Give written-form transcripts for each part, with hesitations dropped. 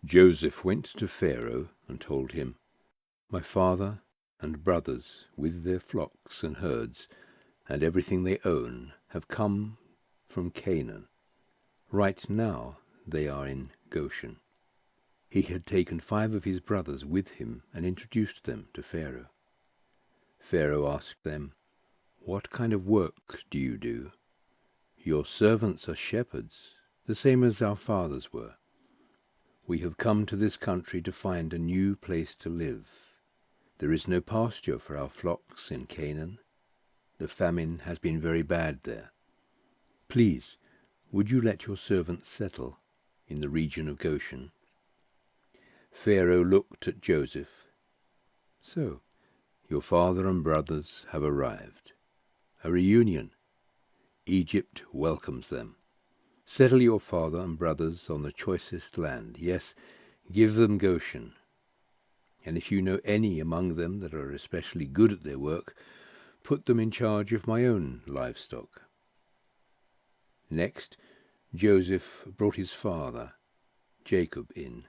Joseph went to Pharaoh and told him, "My father and brothers, with their flocks and herds, and everything they own, have come from Canaan. Right now they are in Goshen." He had taken 5 of his brothers with him and introduced them to Pharaoh. Pharaoh asked them, "What kind of work do you do?" "Your servants are shepherds, the same as our fathers were. We have come to this country to find a new place to live. There is no pasture for our flocks in Canaan. The famine has been very bad there. Please, would you let your servants settle in the region of Goshen?" Pharaoh looked at Joseph. "So, your father and brothers have arrived. A reunion. Egypt welcomes them. Settle your father and brothers on the choicest land. Yes, give them Goshen. And if you know any among them that are especially good at their work, put them in charge of my own livestock." Next, Joseph brought his father, Jacob, in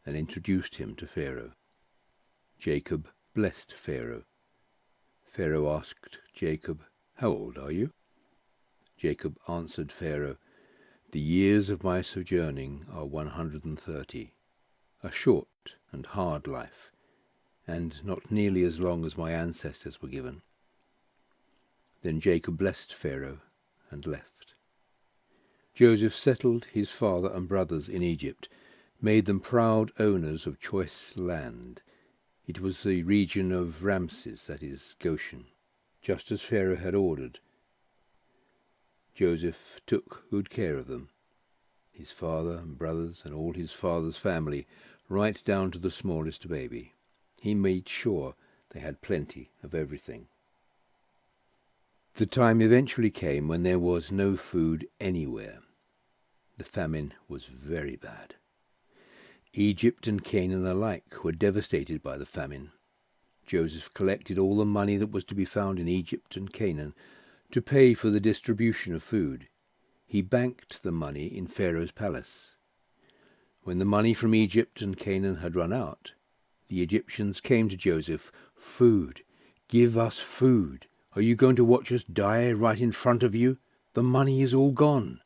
and introduced him to Pharaoh. Jacob blessed Pharaoh. Pharaoh asked Jacob, "How old are you?" Jacob answered Pharaoh, "The years of my sojourning are 130, a short and hard life, and not nearly as long as my ancestors were given." Then Jacob blessed Pharaoh and left. Joseph settled his father and brothers in Egypt, made them proud owners of choice land. It was the region of Ramses, that is, Goshen, just as Pharaoh had ordered. Joseph took good care of them, his father and brothers and all his father's family, right down to the smallest baby. He made sure they had plenty of everything. The time eventually came when there was no food anywhere. The famine was very bad. Egypt and Canaan alike were devastated by the famine. Joseph collected all the money that was to be found in Egypt and Canaan to pay for the distribution of food. He banked the money in Pharaoh's palace. When the money from Egypt and Canaan had run out, the Egyptians came to Joseph. "Food! Give us food! Are you going to watch us die right in front of you? The money is all gone."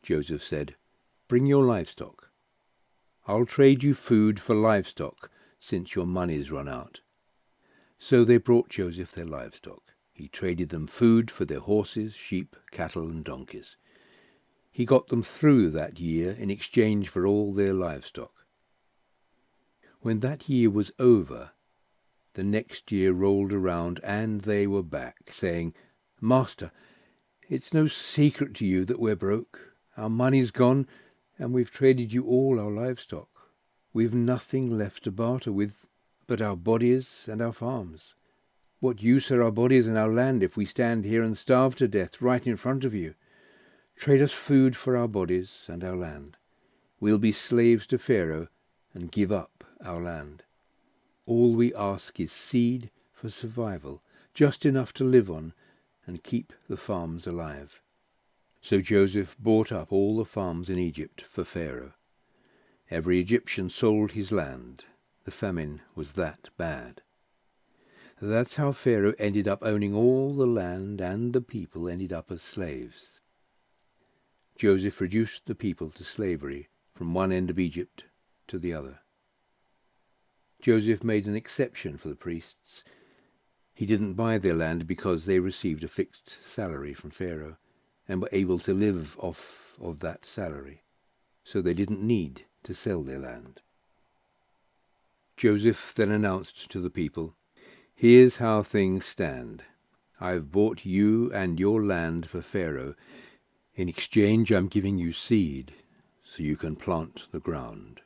Joseph said, "Bring your livestock. I'll trade you food for livestock since your money's run out." So they brought Joseph their livestock. He traded them food for their horses, sheep, cattle, and donkeys. He got them through that year in exchange for all their livestock. When that year was over, the next year rolled around and they were back, saying, "Master, it's no secret to you that we're broke. Our money's gone, and we've traded you all our livestock. We've nothing left to barter with but our bodies and our farms. What use are our bodies and our land if we stand here and starve to death right in front of you? Trade us food for our bodies and our land. We'll be slaves to Pharaoh and give up our land. All we ask is seed for survival, just enough to live on and keep the farms alive." So Joseph bought up all the farms in Egypt for Pharaoh. Every Egyptian sold his land. The famine was that bad. That's how Pharaoh ended up owning all the land, and the people ended up as slaves. Joseph reduced the people to slavery from one end of Egypt to the other. Joseph made an exception for the priests. He didn't buy their land because they received a fixed salary from Pharaoh and were able to live off of that salary, so they didn't need to sell their land. Joseph then announced to the people, "Here's how things stand. I've bought you and your land for Pharaoh. In exchange, I'm giving you seed so you can plant the ground.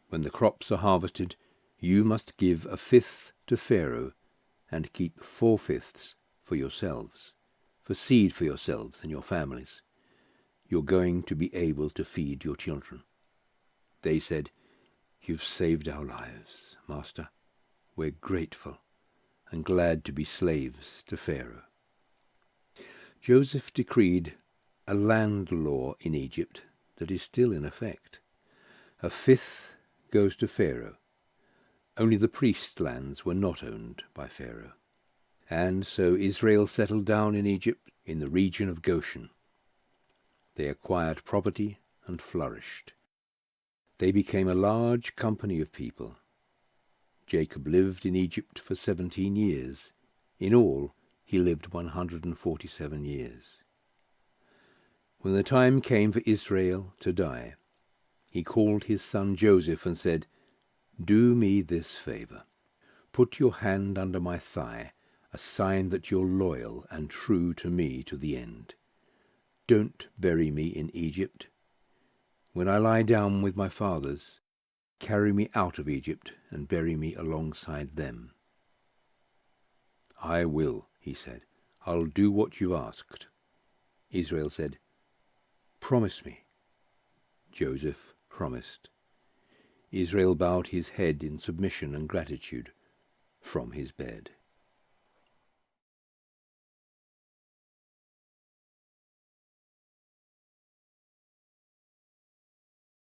When the crops are harvested, you must give 1/5 to Pharaoh and keep 4/5 for yourselves, for seed for yourselves and your families. You're going to be able to feed your children." They said, "You've saved our lives, Master. We're grateful and glad to be slaves to Pharaoh." Joseph decreed a land law in Egypt that is still in effect. A fifth goes to Pharaoh. Only the priest's lands were not owned by Pharaoh. And so Israel settled down in Egypt, in the region of Goshen. They acquired property and flourished. They became a large company of people. Jacob lived in Egypt for 17 years. In all, he lived 147 years. When the time came for Israel to die, he called his son Joseph and said, "Do me this favor. Put your hand under my thigh, a sign that you're loyal and true to me to the end. Don't bury me in Egypt. When I lie down with my fathers, carry me out of Egypt and bury me alongside them." "I will," he said. "I'll do what you've asked." Israel said, "Promise me." Joseph promised. Israel bowed his head in submission and gratitude from his bed.